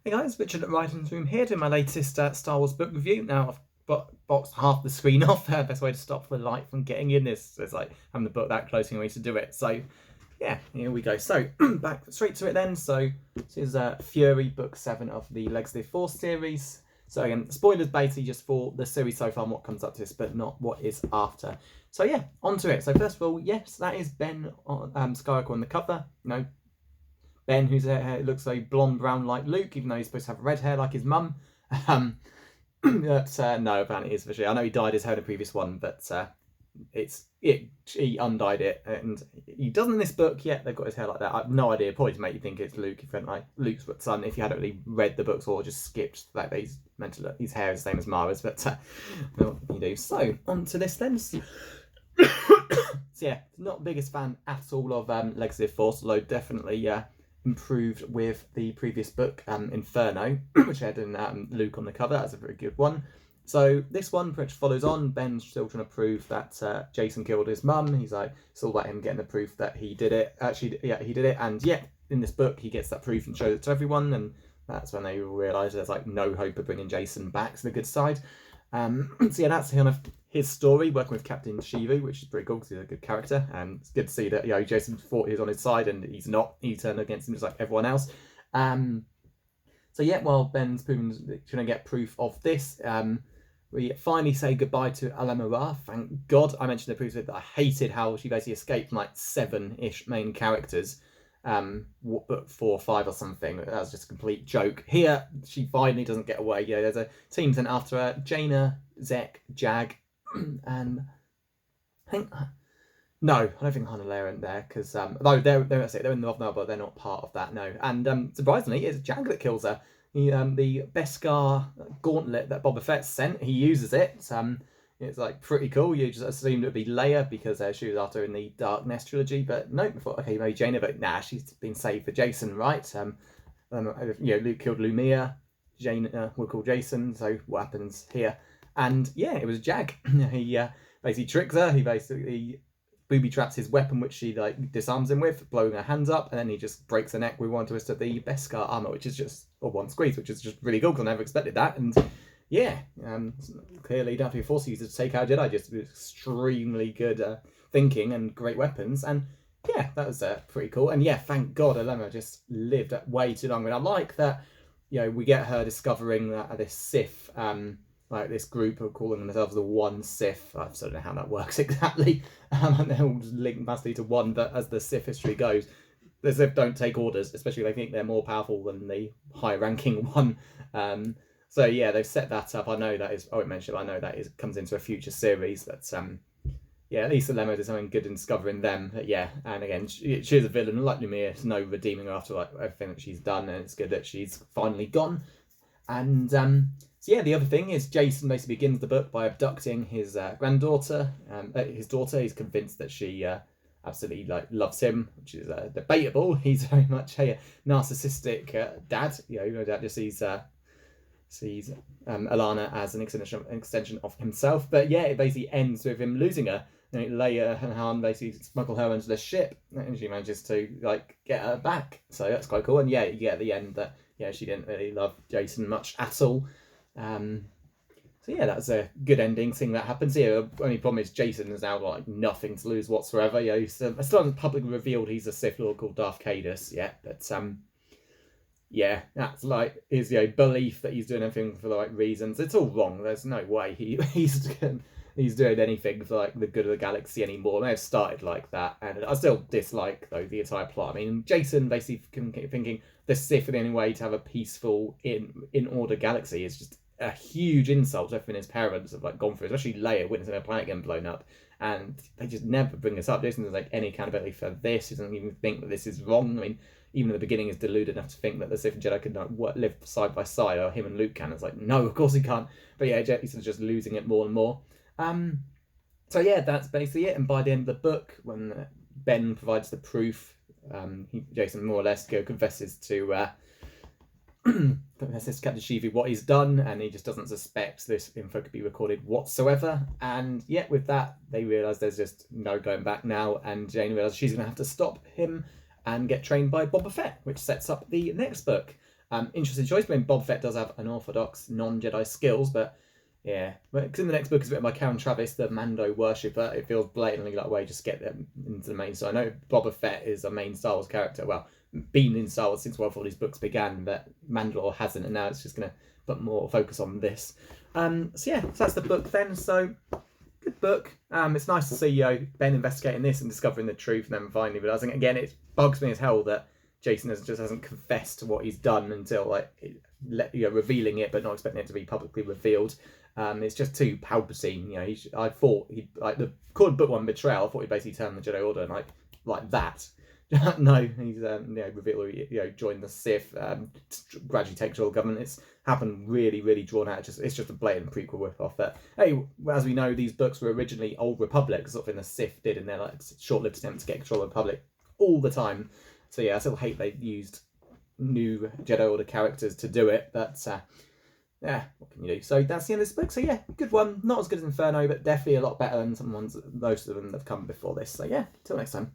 Hey guys, Richard at Writing's Room here doing my latest Star Wars book review. Now I've boxed half the screen off. Best way to stop the light from getting in is like having the book that close anyway to do it. So yeah, here we go. So back straight to it then. So this is Fury, book 7 of the Legacy of Force series. So again, spoilers basically just for the series so far and what comes up to this, but not what is after. So yeah, on to it. So first of all, yes, that is Ben Skywalker on the cover. Ben, whose hair looks like blonde brown like Luke, even though he's supposed to have red hair like his mum. Um, but no, apparently it is visually. I know he dyed his hair in the previous one, but he undyed it, and he doesn't in this book yet. They've got his hair like that. I have no idea. Probably to make you think it's Luke. If you like Luke's son, if you hadn't really read the books or just skipped that, he's meant to look. His hair is the same as Mara's, but what you do. So on to this then. So yeah, not the biggest fan at all of Legacy of Force, although definitely improved with the previous book, Inferno, which had Luke on the cover. That's a very good one. So this one pretty much follows on. Ben's still trying to prove that Jacen killed his mum. He's like, it's all about him getting the proof that he did it. Actually, yeah, he did it. And yeah, in this book, he gets that proof and shows it to everyone. And that's when they realise there's like no hope of bringing Jacen back to the good side. So yeah, that's kind of his story, working with Captain Sheevu, which is pretty cool because he's a good character, and it's good to see that Jacen thought he was on his side and he's not. He turned against him just like everyone else. So yeah, while Ben's trying to get proof of this, we finally say goodbye to Alema Ra. Thank God. I mentioned the previously that I hated how she basically escaped from like 7-ish main characters. 4 or 5 or something. That was just a complete joke. Here, she finally doesn't get away. Yeah, there's a team sent after her. Jaina, Zek, Jag, and I think no, I don't think Han and Leia aren't there because though they're in the Novel, but they're not part of that. No, and surprisingly, it's Jag that kills her. The Beskar gauntlet that Boba Fett sent, he uses it. It's like pretty cool. You just assumed it would be Leia because she was after in the Darkness trilogy, but nope. I thought, okay, maybe Jaina, but nah, she's been saved for Jacen, right? Luke killed Lumia, Jaina will call Jacen. So what happens here? And yeah, it was Jag. He basically tricks her. He basically booby traps his weapon, which she like disarms him with, blowing her hands up, and then he just breaks her neck with one twist of the Beskar armor, which is just one squeeze, which is just really cool because I never expected that. And yeah, clearly don't have to be forced users to take out Jedi, just extremely good thinking and great weapons. And yeah, that was pretty cool. And yeah, thank God Alema just lived way too long. And I like that, we get her discovering that this Sith, like this group are calling themselves the One Sith. I still don't know how that works exactly. And they're all just linked massively to one, but as the Sith history goes, the Sith don't take orders, especially if they think they're more powerful than the high-ranking one. So yeah, they've set that up. I know that is. Oh, I mentioned. I know that is comes into a future series. But yeah, at least Alema did something good in discovering them. But yeah, and again, she's a villain. Like Lumia, there's no redeeming her after like everything that she's done, and it's good that she's finally gone. And so yeah, the other thing is Jacen basically begins the book by abducting his granddaughter, his daughter. He's convinced that she absolutely loves him, which is debatable. He's very much a narcissistic dad. Dad just sees Alana as an extension of himself. But yeah, it basically ends with him losing her. Leia and Han basically smuggle her into the ship, and she manages to get her back. So that's quite cool. And yeah, you get at the end that she didn't really love Jacen much at all. So yeah, that's a good ending. Seeing that happens here. The only problem is Jacen has now nothing to lose whatsoever. I still haven't publicly revealed he's a Sith Lord called Darth Caedus yet, but yeah, that's his belief that he's doing everything for the right reasons. It's all wrong. There's no way he's doing anything for the good of the galaxy anymore. It may have started like that, and I still dislike though the entire plot. I mean, Jacen basically thinking the Sith are the only way to have a peaceful in order galaxy is just a huge insult to everything his parents have gone through, especially Leia witnessing her planet getting blown up. And they just never bring this up. Jason doesn't any accountability for this. He doesn't even think that this is wrong. I mean, even at the beginning, is deluded enough to think that the Sith and Jedi could live side by side, or him and Luke can. It's no, of course he can't. But yeah, Jason's just losing it more and more. So yeah, that's basically it. And by the end of the book, when Ben provides the proof, Jacen more or less confesses to Captain Sheevu what he's done, and he just doesn't suspect this info could be recorded whatsoever. And yet with that, they realise there's just no going back now, and Jane realises she's going to have to stop him and get trained by Boba Fett, which sets up the next book. Interesting choice. I mean, Boba Fett does have unorthodox non-Jedi skills, but yeah, because in the next book is written by Karen Travis, the Mando worshipper. It feels blatantly like a way to just get them into the main. So I know Boba Fett is a main Star Wars character. Well, been in Star Wars since all these books began, but Mandalore hasn't, and now it's just going to put more focus on this. So yeah, so that's the book then. So good book. It's nice to see Ben investigating this and discovering the truth, and then finally realizing again, it bugs me as hell that Jason just hasn't confessed to what he's done until revealing it, but not expecting it to be publicly revealed. It's just too Palpatine. I thought he the called book one betrayal. I thought he basically turned the Jedi Order and like that. No, he's revealed joined the Sith, gradually take control of government. It's happened really drawn out. It's just a blatant prequel rip-off. That hey, as we know, these books were originally Old Republic, sort of in the Sith did in their short-lived attempt to get control of the Republic all the time. So yeah, I still hate they used new Jedi Order characters to do it, but yeah, what can you do? So that's the end of this book. So yeah, good one. Not as good as Inferno, but definitely a lot better than most of them that have come before this. So yeah, till next time.